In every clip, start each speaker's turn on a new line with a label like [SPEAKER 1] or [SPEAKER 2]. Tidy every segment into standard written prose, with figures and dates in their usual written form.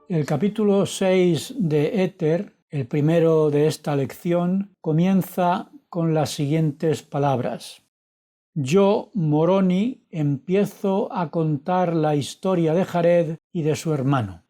[SPEAKER 1] El capítulo 6 de Éter, el primero de esta lección, comienza con las siguientes palabras. Yo, Moroni, empiezo a contar la historia de Jared y de su hermano.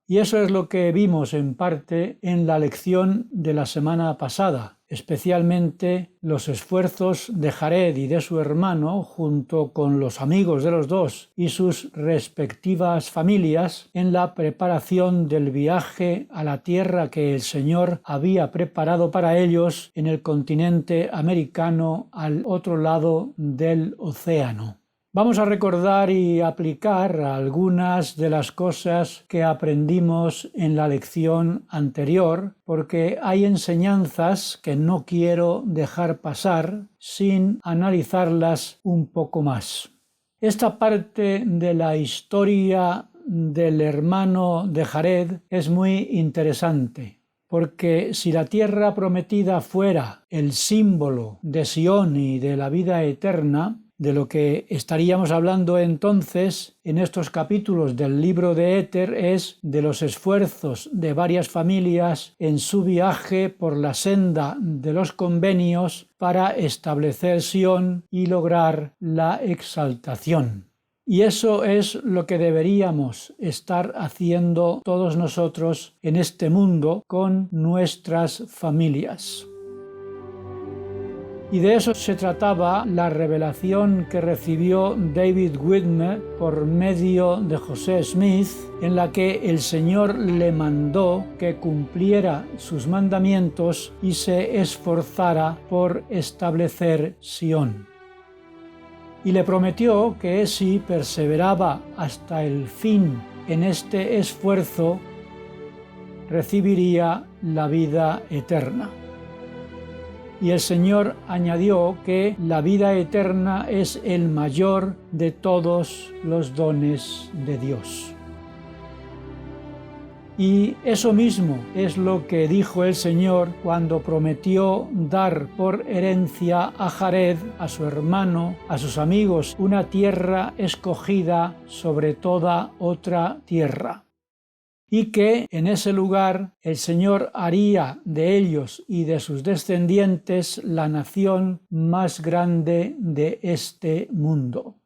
[SPEAKER 1] Y eso es lo que vimos en parte en la lección de la semana pasada, especialmente los esfuerzos de Jared y de su hermano junto con los amigos de los dos y sus respectivas familias en la preparación del viaje a la tierra que el Señor había preparado para ellos en el continente americano al otro lado del océano. Vamos a recordar y aplicar algunas de las cosas que aprendimos en la lección anterior, porque hay enseñanzas que no quiero dejar pasar sin analizarlas un poco más. Esta parte de la historia del hermano de Jared es muy interesante, porque si la tierra prometida fuera el símbolo de Sión y de la vida eterna, de lo que estaríamos hablando entonces en estos capítulos del libro de Éter es de los esfuerzos de varias familias en su viaje por la senda de los convenios para establecer Sión y lograr la exaltación. Y eso es lo que deberíamos estar haciendo todos nosotros en este mundo con nuestras familias. Y de eso se trataba la revelación que recibió David Whitmer por medio de José Smith, en la que el Señor le mandó que cumpliera sus mandamientos y se esforzara por establecer Sión. Y le prometió que si perseveraba hasta el fin en este esfuerzo, recibiría la vida eterna. Y el Señor añadió que la vida eterna es el mayor de todos los dones de Dios. Y eso mismo es lo que dijo el Señor cuando prometió dar por herencia a Jared, a su hermano, a sus amigos, una tierra escogida sobre toda otra tierra. Y que en ese lugar el Señor haría de ellos y de sus descendientes la nación más grande de este mundo.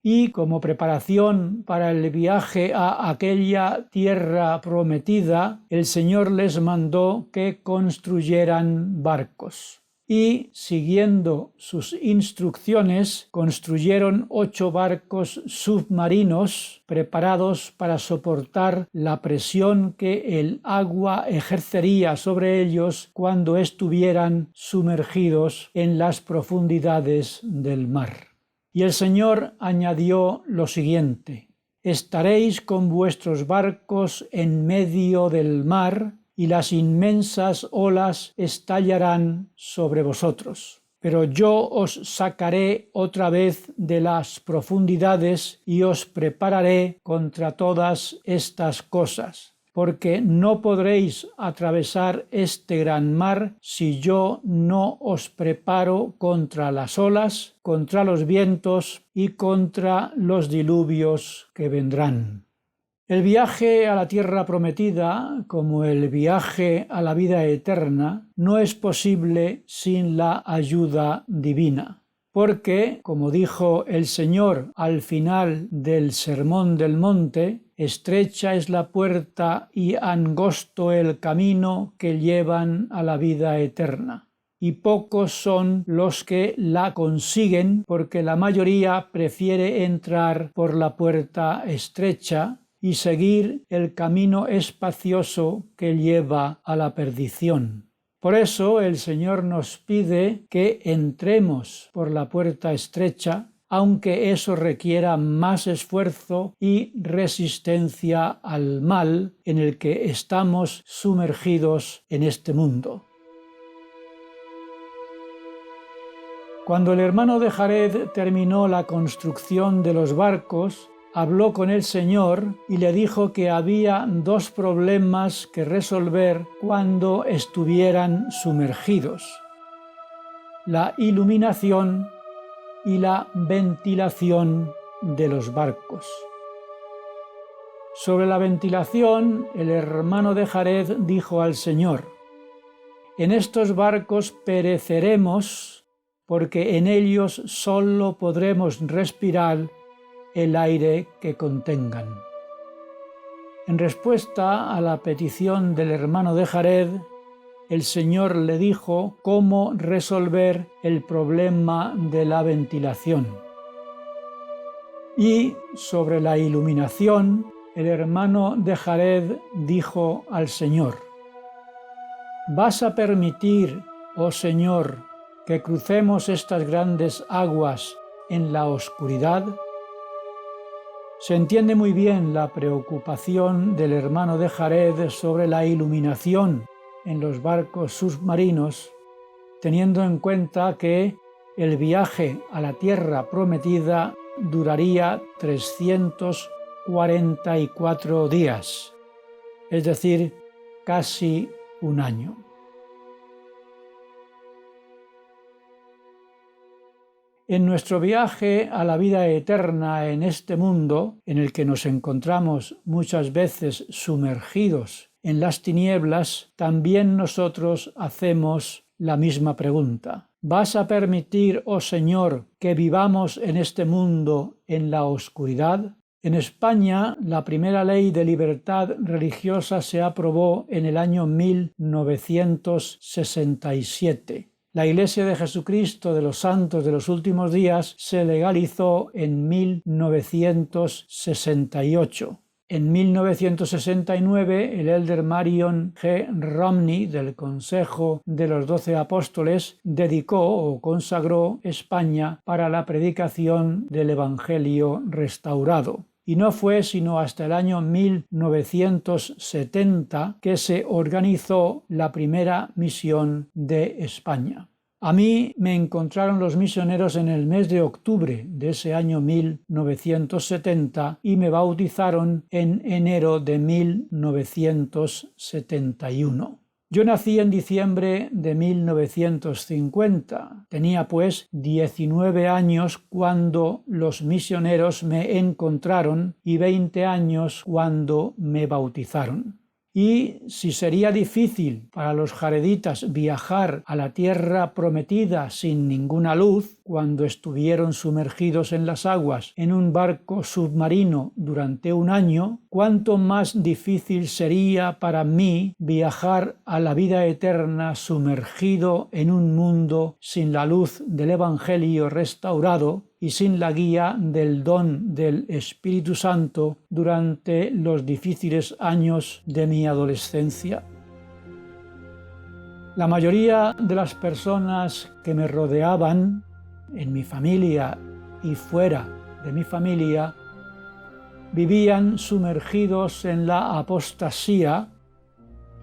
[SPEAKER 1] Y como preparación para el viaje a aquella tierra prometida, el Señor les mandó que construyeran barcos. Y, siguiendo sus instrucciones, construyeron 8 barcos submarinos preparados para soportar la presión que el agua ejercería sobre ellos cuando estuvieran sumergidos en las profundidades del mar. Y el Señor añadió lo siguiente: «Estaréis con vuestros barcos en medio del mar, y las inmensas olas estallarán sobre vosotros. Pero yo os sacaré otra vez de las profundidades y os prepararé contra todas estas cosas, porque no podréis atravesar este gran mar si yo no os preparo contra las olas, contra los vientos y contra los diluvios que vendrán». El viaje a la tierra prometida, como el viaje a la vida eterna, no es posible sin la ayuda divina, porque, como dijo el Señor al final del Sermón del Monte, estrecha es la puerta y angosto el camino que llevan a la vida eterna, y pocos son los que la consiguen, porque la mayoría prefiere entrar por la puerta estrecha y seguir el camino espacioso que lleva a la perdición. Por eso el Señor nos pide que entremos por la puerta estrecha, aunque eso requiera más esfuerzo y resistencia al mal en el que estamos sumergidos en este mundo. Cuando el hermano de Jared terminó la construcción de los barcos, habló con el Señor y le dijo que había 2 problemas que resolver cuando estuvieran sumergidos: la iluminación y la ventilación de los barcos. Sobre la ventilación, el hermano de Jared dijo al Señor: «En estos barcos pereceremos, porque en ellos solo podremos respirar el aire que contengan». En respuesta a la petición del hermano de Jared, el Señor le dijo cómo resolver el problema de la ventilación. Y sobre la iluminación, el hermano de Jared dijo al Señor: «¿Vas a permitir, oh Señor, que crucemos estas grandes aguas en la oscuridad?». Se entiende muy bien la preocupación del hermano de Jared sobre la iluminación en los barcos submarinos, teniendo en cuenta que el viaje a la tierra prometida duraría 344 días, es decir, casi un año. En nuestro viaje a la vida eterna en este mundo, en el que nos encontramos muchas veces sumergidos en las tinieblas, también nosotros hacemos la misma pregunta. ¿Vas a permitir, oh Señor, que vivamos en este mundo en la oscuridad? En España, la primera ley de libertad religiosa se aprobó en el año 1967. La Iglesia de Jesucristo de los Santos de los Últimos Días se legalizó en 1968. En 1969, el elder Marion G. Romney del Consejo de los 12 Apóstoles dedicó o consagró España para la predicación del Evangelio restaurado. Y no fue sino hasta el año 1970 que se organizó la primera misión de España. A mí me encontraron los misioneros en el mes de octubre de ese año 1970 y me bautizaron en enero de 1971. Yo nací en diciembre de 1950. Tenía pues 19 años cuando los misioneros me encontraron y 20 años cuando me bautizaron. Y si sería difícil para los jareditas viajar a la tierra prometida sin ninguna luz, cuando estuvieron sumergidos en las aguas en un barco submarino durante un año, cuánto más difícil sería para mí viajar a la vida eterna sumergido en un mundo sin la luz del Evangelio restaurado y sin la guía del don del Espíritu Santo durante los difíciles años de mi adolescencia. La mayoría de las personas que me rodeaban, en mi familia y fuera de mi familia, vivían sumergidos en la apostasía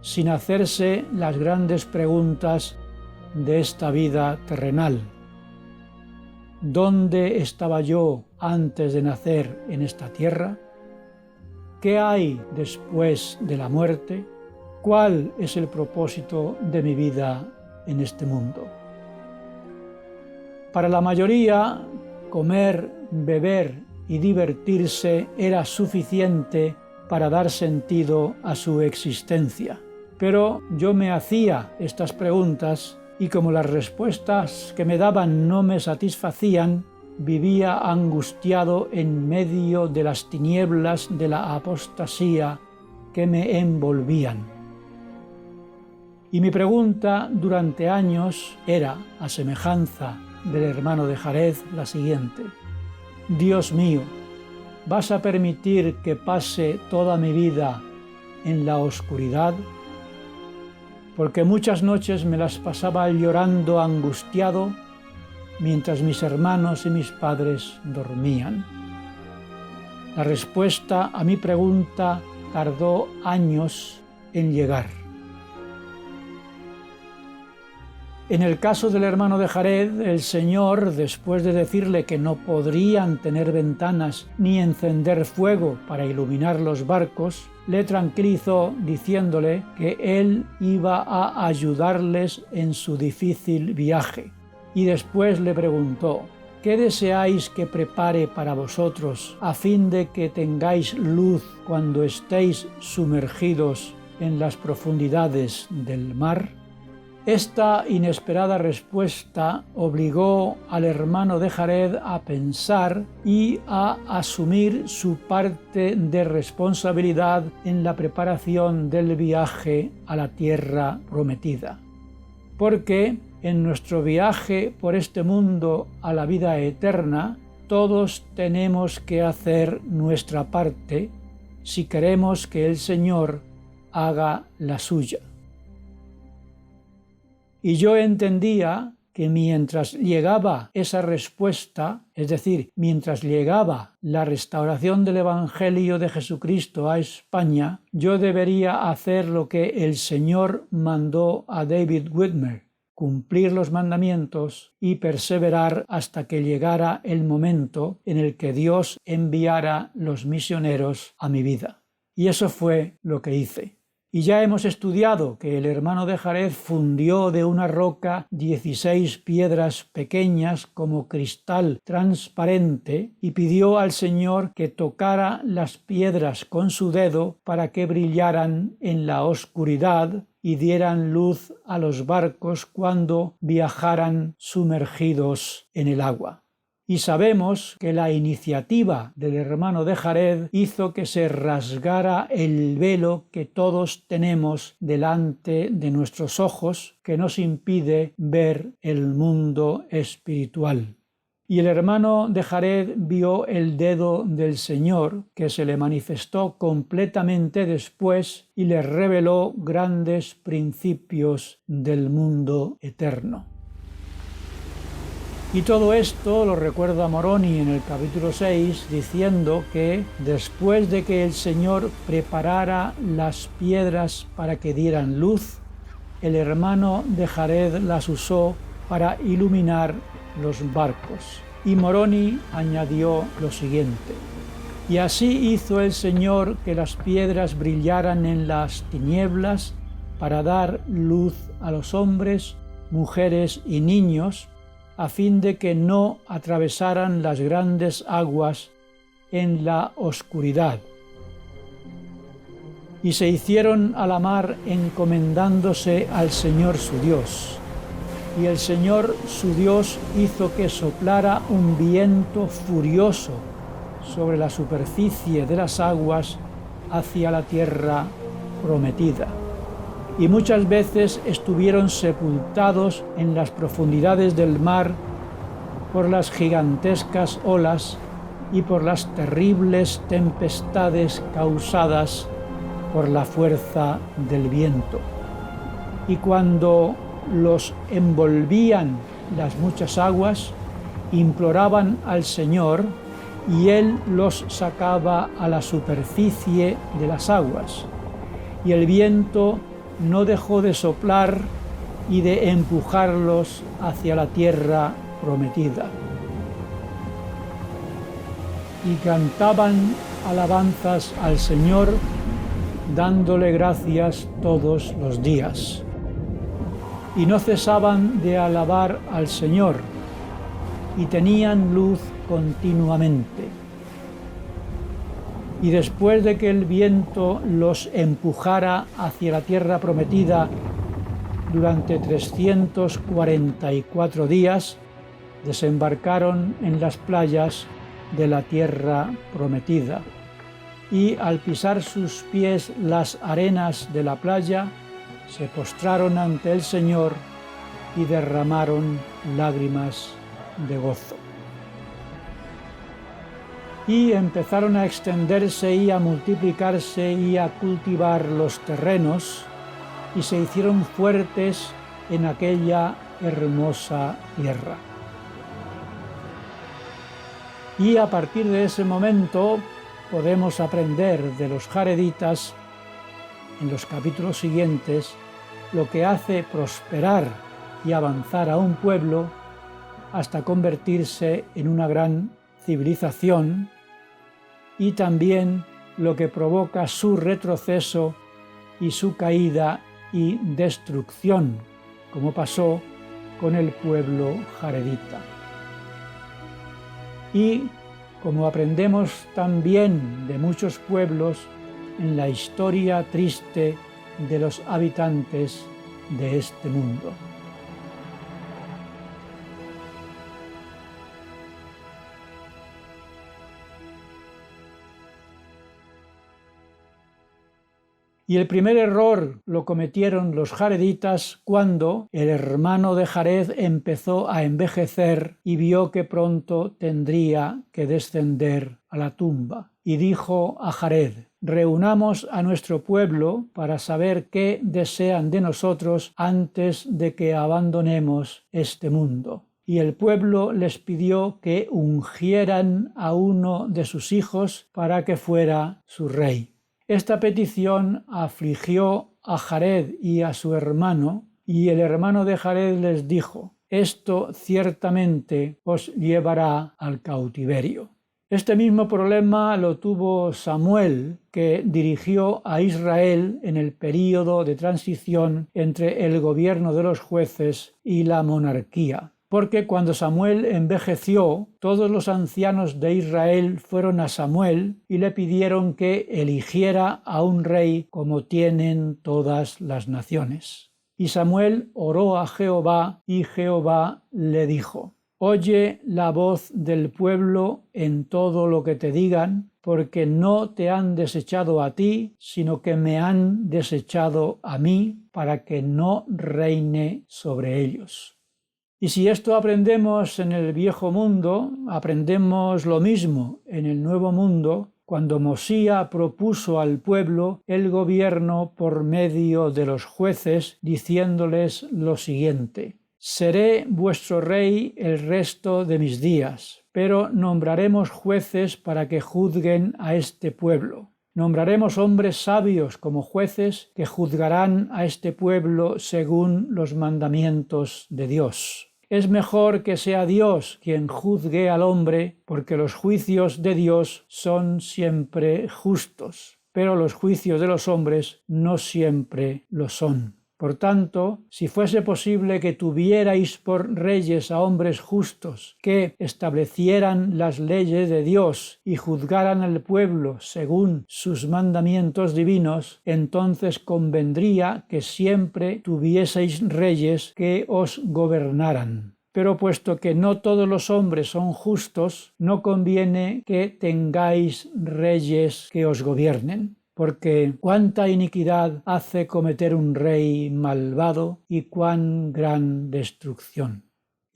[SPEAKER 1] sin hacerse las grandes preguntas de esta vida terrenal. ¿Dónde estaba yo antes de nacer en esta tierra? ¿Qué hay después de la muerte? ¿Cuál es el propósito de mi vida en este mundo? Para la mayoría, comer, beber y divertirse era suficiente para dar sentido a su existencia. Pero yo me hacía estas preguntas y como las respuestas que me daban no me satisfacían, vivía angustiado en medio de las tinieblas de la apostasía que me envolvían. Y mi pregunta durante años era, a semejanza del hermano de Jared, la siguiente: Dios mío, ¿vas a permitir que pase toda mi vida en la oscuridad? Porque muchas noches me las pasaba llorando angustiado mientras mis hermanos y mis padres dormían. La respuesta a mi pregunta tardó años en llegar. En el caso del hermano de Jared, el Señor, después de decirle que no podrían tener ventanas ni encender fuego para iluminar los barcos, le tranquilizó diciéndole que él iba a ayudarles en su difícil viaje. Y después le preguntó: ¿qué deseáis que prepare para vosotros a fin de que tengáis luz cuando estéis sumergidos en las profundidades del mar? Esta inesperada respuesta obligó al hermano de Jared a pensar y a asumir su parte de responsabilidad en la preparación del viaje a la tierra prometida. Porque en nuestro viaje por este mundo a la vida eterna, todos tenemos que hacer nuestra parte si queremos que el Señor haga la suya. Y yo entendía que mientras llegaba esa respuesta, es decir, mientras llegaba la restauración del Evangelio de Jesucristo a España, yo debería hacer lo que el Señor mandó a David Whitmer, cumplir los mandamientos y perseverar hasta que llegara el momento en el que Dios enviara los misioneros a mi vida. Y eso fue lo que hice. Y ya hemos estudiado que el hermano de Jared fundió de una roca 16 piedras pequeñas como cristal transparente y pidió al Señor que tocara las piedras con su dedo para que brillaran en la oscuridad y dieran luz a los barcos cuando viajaran sumergidos en el agua. Y sabemos que la iniciativa del hermano de Jared hizo que se rasgara el velo que todos tenemos delante de nuestros ojos, que nos impide ver el mundo espiritual. Y el hermano de Jared vio el dedo del Señor, que se le manifestó completamente después y le reveló grandes principios del mundo eterno. Y todo esto lo recuerda Moroni en el capítulo 6, diciendo que después de que el Señor preparara las piedras para que dieran luz, el hermano de Jared las usó para iluminar los barcos. Y Moroni añadió lo siguiente: y así hizo el Señor que las piedras brillaran en las tinieblas para dar luz a los hombres, mujeres y niños, a fin de que no atravesaran las grandes aguas en la oscuridad. Y se hicieron a la mar encomendándose al Señor su Dios. Y el Señor su Dios hizo que soplara un viento furioso sobre la superficie de las aguas hacia la tierra prometida. Y muchas veces estuvieron sepultados en las profundidades del mar por las gigantescas olas y por las terribles tempestades causadas por la fuerza del viento. Y cuando los envolvían las muchas aguas, imploraban al Señor y Él los sacaba a la superficie de las aguas. Y el viento no dejó de soplar y de empujarlos hacia la tierra prometida. Y cantaban alabanzas al Señor, dándole gracias todos los días. Y no cesaban de alabar al Señor, y tenían luz continuamente. Y después de que el viento los empujara hacia la tierra prometida durante 344 días, desembarcaron en las playas de la tierra prometida. Y al pisar sus pies las arenas de la playa, se postraron ante el Señor y derramaron lágrimas de gozo. Y empezaron a extenderse y a multiplicarse y a cultivar los terrenos, y se hicieron fuertes en aquella hermosa tierra. Y a partir de ese momento podemos aprender de los jareditas, en los capítulos siguientes, lo que hace prosperar y avanzar a un pueblo hasta convertirse en una gran civilización, y también lo que provoca su retroceso y su caída y destrucción, como pasó con el pueblo jaredita. y como aprendemos también de muchos pueblos en la historia triste de los habitantes de este mundo. Y el primer error lo cometieron los jareditas cuando el hermano de Jared empezó a envejecer y vio que pronto tendría que descender a la tumba. Y dijo a Jared: reunamos a nuestro pueblo para saber qué desean de nosotros antes de que abandonemos este mundo. Y el pueblo les pidió que ungieran a uno de sus hijos para que fuera su rey. Esta petición afligió a Jared y a su hermano, y el hermano de Jared les dijo: esto ciertamente os llevará al cautiverio. Este mismo problema lo tuvo Samuel, que dirigió a Israel en el período de transición entre el gobierno de los jueces y la monarquía. Porque cuando Samuel envejeció, todos los ancianos de Israel fueron a Samuel y le pidieron que eligiera a un rey como tienen todas las naciones. Y Samuel oró a Jehová y Jehová le dijo: oye la voz del pueblo en todo lo que te digan, porque no te han desechado a ti, sino que me han desechado a mí, para que no reine sobre ellos. Y si esto aprendemos en el viejo mundo, aprendemos lo mismo en el nuevo mundo, cuando Mosía propuso al pueblo el gobierno por medio de los jueces, diciéndoles lo siguiente: seré vuestro rey el resto de mis días, pero nombraremos jueces para que juzguen a este pueblo. Nombraremos hombres sabios como jueces que juzgarán a este pueblo según los mandamientos de Dios. Es mejor que sea Dios quien juzgue al hombre, porque los juicios de Dios son siempre justos, pero los juicios de los hombres no siempre lo son. Por tanto, si fuese posible que tuvierais por reyes a hombres justos, que establecieran las leyes de Dios y juzgaran al pueblo según sus mandamientos divinos, entonces convendría que siempre tuvieseis reyes que os gobernaran. Pero puesto que no todos los hombres son justos, no conviene que tengáis reyes que os gobiernen. Porque cuánta iniquidad hace cometer un rey malvado y cuán gran destrucción.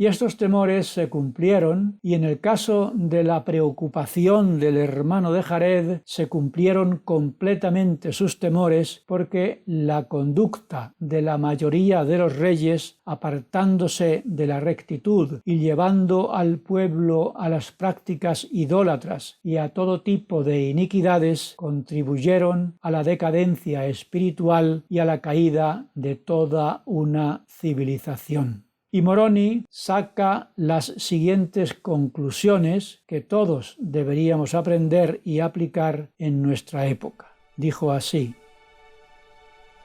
[SPEAKER 1] Y estos temores se cumplieron, y en el caso de la preocupación del hermano de Jared, se cumplieron completamente sus temores, porque la conducta de la mayoría de los reyes, apartándose de la rectitud y llevando al pueblo a las prácticas idólatras y a todo tipo de iniquidades, contribuyeron a la decadencia espiritual y a la caída de toda una civilización. Y Moroni saca las siguientes conclusiones que todos deberíamos aprender y aplicar en nuestra época. Dijo así: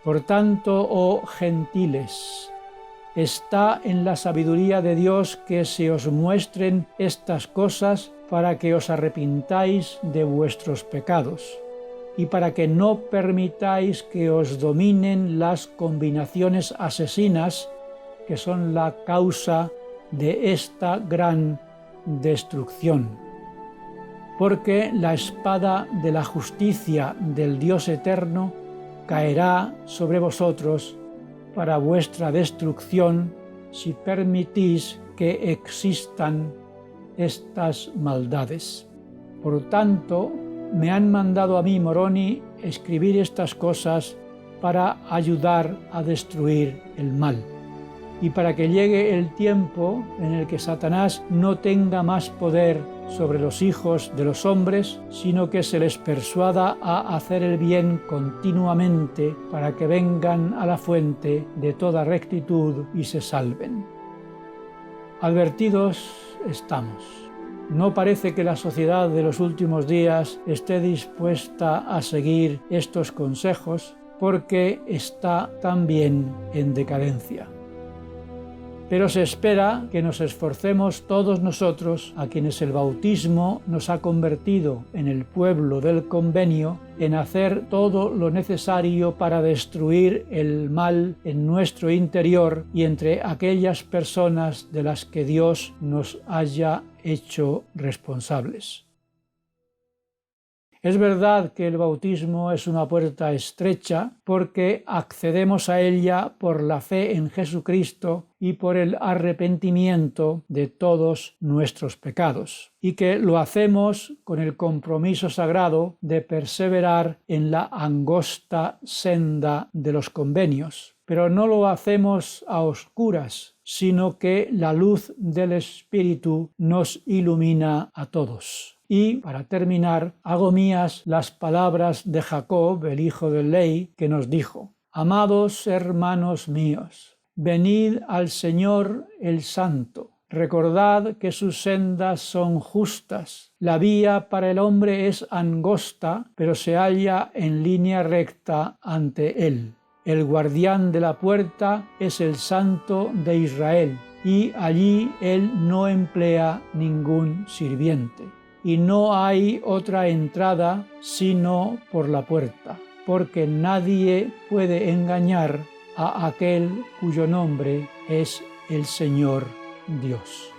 [SPEAKER 1] por tanto, oh gentiles, está en la sabiduría de Dios que se os muestren estas cosas para que os arrepintáis de vuestros pecados y para que no permitáis que os dominen las combinaciones asesinas que son la causa de esta gran destrucción. Porque la espada de la justicia del Dios eterno caerá sobre vosotros para vuestra destrucción si permitís que existan estas maldades. Por tanto, me han mandado a mí, Moroni, escribir estas cosas para ayudar a destruir el mal, y para que llegue el tiempo en el que Satanás no tenga más poder sobre los hijos de los hombres, sino que se les persuada a hacer el bien continuamente para que vengan a la fuente de toda rectitud y se salven. Advertidos estamos. No parece que la sociedad de los últimos días esté dispuesta a seguir estos consejos, porque está también en decadencia. pero se espera que nos esforcemos todos nosotros, a quienes el bautismo nos ha convertido en el pueblo del convenio, en hacer todo lo necesario para destruir el mal en nuestro interior y entre aquellas personas de las que Dios nos haya hecho responsables. Es verdad que el bautismo es una puerta estrecha porque accedemos a ella por la fe en Jesucristo y por el arrepentimiento de todos nuestros pecados, y que lo hacemos con el compromiso sagrado de perseverar en la angosta senda de los convenios. Pero no lo hacemos a oscuras, sino que la luz del Espíritu nos ilumina a todos. Y, para terminar, hago mías las palabras de Jacob, el hijo de Ley, que nos dijo: «Amados hermanos míos, venid al Señor el Santo. Recordad que sus sendas son justas. La vía para el hombre es angosta, pero se halla en línea recta ante él. El guardián de la puerta es el Santo de Israel, y allí él no emplea ningún sirviente. Y no hay otra entrada sino por la puerta, porque nadie puede engañar a aquel cuyo nombre es el Señor Dios».